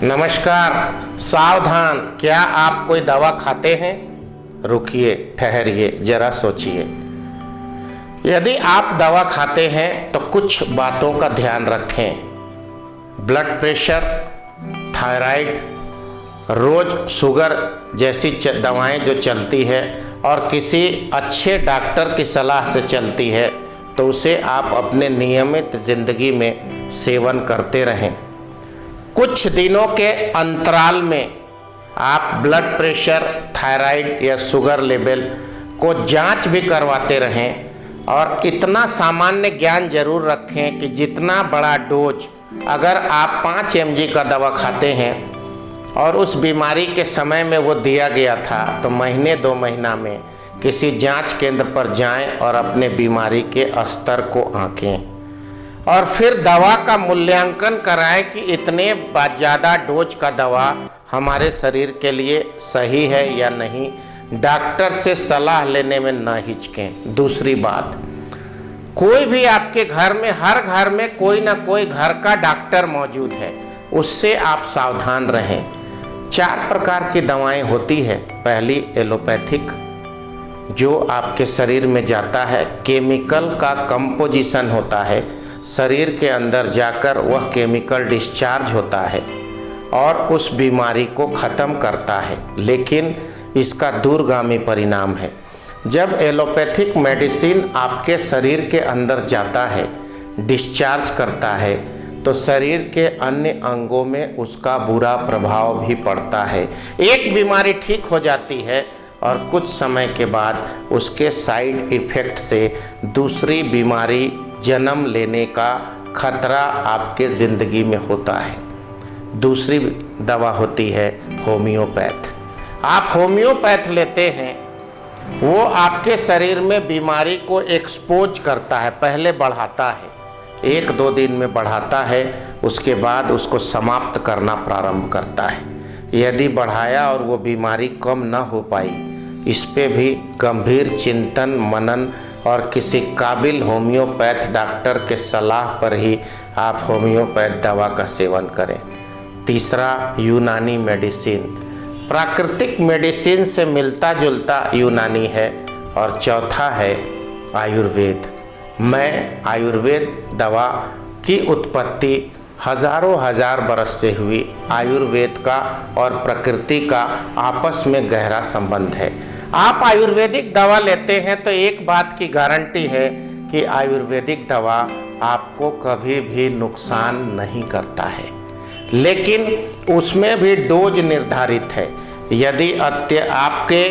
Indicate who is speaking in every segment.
Speaker 1: नमस्कार। सावधान, क्या आप कोई दवा खाते हैं? रुकिए, ठहरिए, जरा सोचिए। यदि आप दवा खाते हैं तो कुछ बातों का ध्यान रखें। ब्लड प्रेशर, थायराइड, रोज शुगर जैसी दवाएं जो चलती है और किसी अच्छे डॉक्टर की सलाह से चलती है तो उसे आप अपने नियमित जिंदगी में सेवन करते रहें। कुछ दिनों के अंतराल में आप ब्लड प्रेशर, थायराइड या शुगर लेवल को जांच भी करवाते रहें और इतना सामान्य ज्ञान जरूर रखें कि जितना बड़ा डोज अगर आप 5 mg का दवा खाते हैं और उस बीमारी के समय में वो दिया गया था तो महीने 2 महीना में किसी जांच केंद्र पर जाएं और अपने बीमारी के स्तर को आंकें और फिर दवा का मूल्यांकन कराएं कि इतने ज़्यादा डोज का दवा हमारे शरीर के लिए सही है या नहीं। डॉक्टर से सलाह लेने में न हिचकें। दूसरी बात, कोई भी आपके घर में, हर घर में कोई ना कोई घर का डॉक्टर मौजूद है, उससे आप सावधान रहें। 4 प्रकार की दवाएं होती है। पहली एलोपैथिक, जो आपके शरीर में जाता है, केमिकल का कंपोजिशन होता है, शरीर के अंदर जाकर वह केमिकल डिस्चार्ज होता है और उस बीमारी को ख़त्म करता है, लेकिन इसका दूरगामी परिणाम है। जब एलोपैथिक मेडिसिन आपके शरीर के अंदर जाता है, डिस्चार्ज करता है, तो शरीर के अन्य अंगों में उसका बुरा प्रभाव भी पड़ता है। एक बीमारी ठीक हो जाती है और कुछ समय के बाद उसके साइड इफ़ेक्ट से दूसरी बीमारी जन्म लेने का खतरा आपके ज़िंदगी में होता है। दूसरी दवा होती है होम्योपैथ। आप होम्योपैथ लेते हैं, वो आपके शरीर में बीमारी को एक्सपोज करता है, पहले बढ़ाता है, 1-2 दिन में बढ़ाता है, उसके बाद उसको समाप्त करना प्रारंभ करता है। यदि बढ़ाया और वो बीमारी कम न हो पाई, इस पे भी गंभीर चिंतन मनन और किसी काबिल होम्योपैथ डॉक्टर के सलाह पर ही आप होम्योपैथ दवा का सेवन करें। तीसरा यूनानी मेडिसिन, प्राकृतिक मेडिसिन से मिलता जुलता यूनानी है। और चौथा है आयुर्वेद। मैं आयुर्वेद दवा की उत्पत्ति हजार बरस से हुई। आयुर्वेद का और प्रकृति का आपस में गहरा संबंध है। आप आयुर्वेदिक दवा लेते हैं तो एक बात की गारंटी है कि आयुर्वेदिक दवा आपको कभी भी नुकसान नहीं करता है, लेकिन उसमें भी डोज निर्धारित है। यदि आपके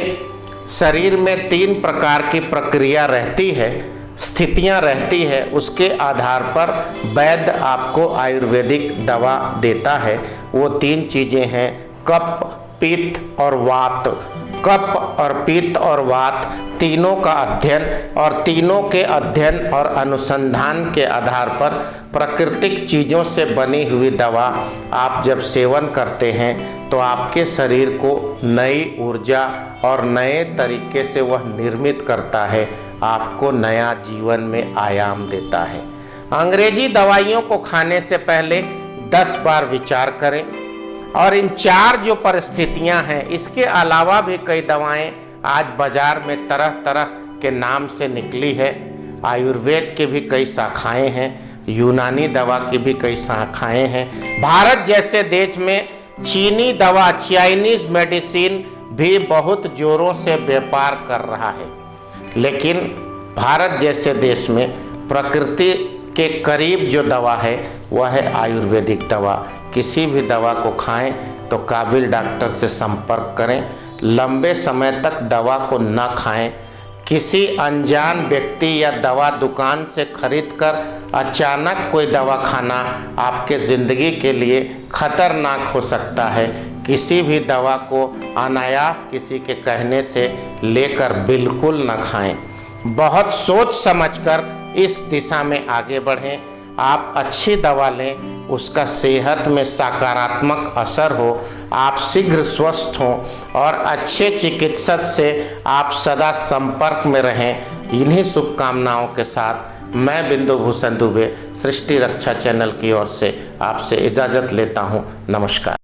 Speaker 1: शरीर में 3 प्रकार की प्रक्रिया रहती है, स्थितियां रहती है, उसके आधार पर वैद्य आपको आयुर्वेदिक दवा देता है। वो 3 चीज़ें हैं, कफ, पित्त और वात। कफ और पित्त और वात तीनों का अध्ययन और तीनों के अध्ययन और अनुसंधान के आधार पर प्राकृतिक चीज़ों से बनी हुई दवा आप जब सेवन करते हैं तो आपके शरीर को नई ऊर्जा और नए तरीके से वह निर्मित करता है, आपको नया जीवन में आयाम देता है। अंग्रेजी दवाइयों को खाने से पहले 10 बार विचार करें। और इन 4 जो परिस्थितियां हैं, इसके अलावा भी कई दवाएं आज बाजार में तरह तरह के नाम से निकली है। आयुर्वेद के भी कई शाखाएं हैं, यूनानी दवा की भी कई शाखाएं हैं। भारत जैसे देश में चीनी दवा, चाइनीज मेडिसिन भी बहुत जोरों से व्यापार कर रहा है, लेकिन भारत जैसे देश में प्रकृति के करीब जो दवा है वह है आयुर्वेदिक दवा। किसी भी दवा को खाएं तो काबिल डॉक्टर से संपर्क करें। लंबे समय तक दवा को न खाएं। किसी अनजान व्यक्ति या दवा दुकान से खरीदकर अचानक कोई दवा खाना आपके ज़िंदगी के लिए खतरनाक हो सकता है। किसी भी दवा को अनायास किसी के कहने से लेकर बिल्कुल न खाएं। बहुत सोच समझकर इस दिशा में आगे बढ़ें। आप अच्छी दवा लें, उसका सेहत में सकारात्मक असर हो, आप शीघ्र स्वस्थ हों और अच्छे चिकित्सक से आप सदा संपर्क में रहें। इन्हीं शुभकामनाओं के साथ मैं बिंदु भूषण दुबे सृष्टि रक्षा चैनल की ओर से आपसे इजाज़त लेता हूँ। नमस्कार।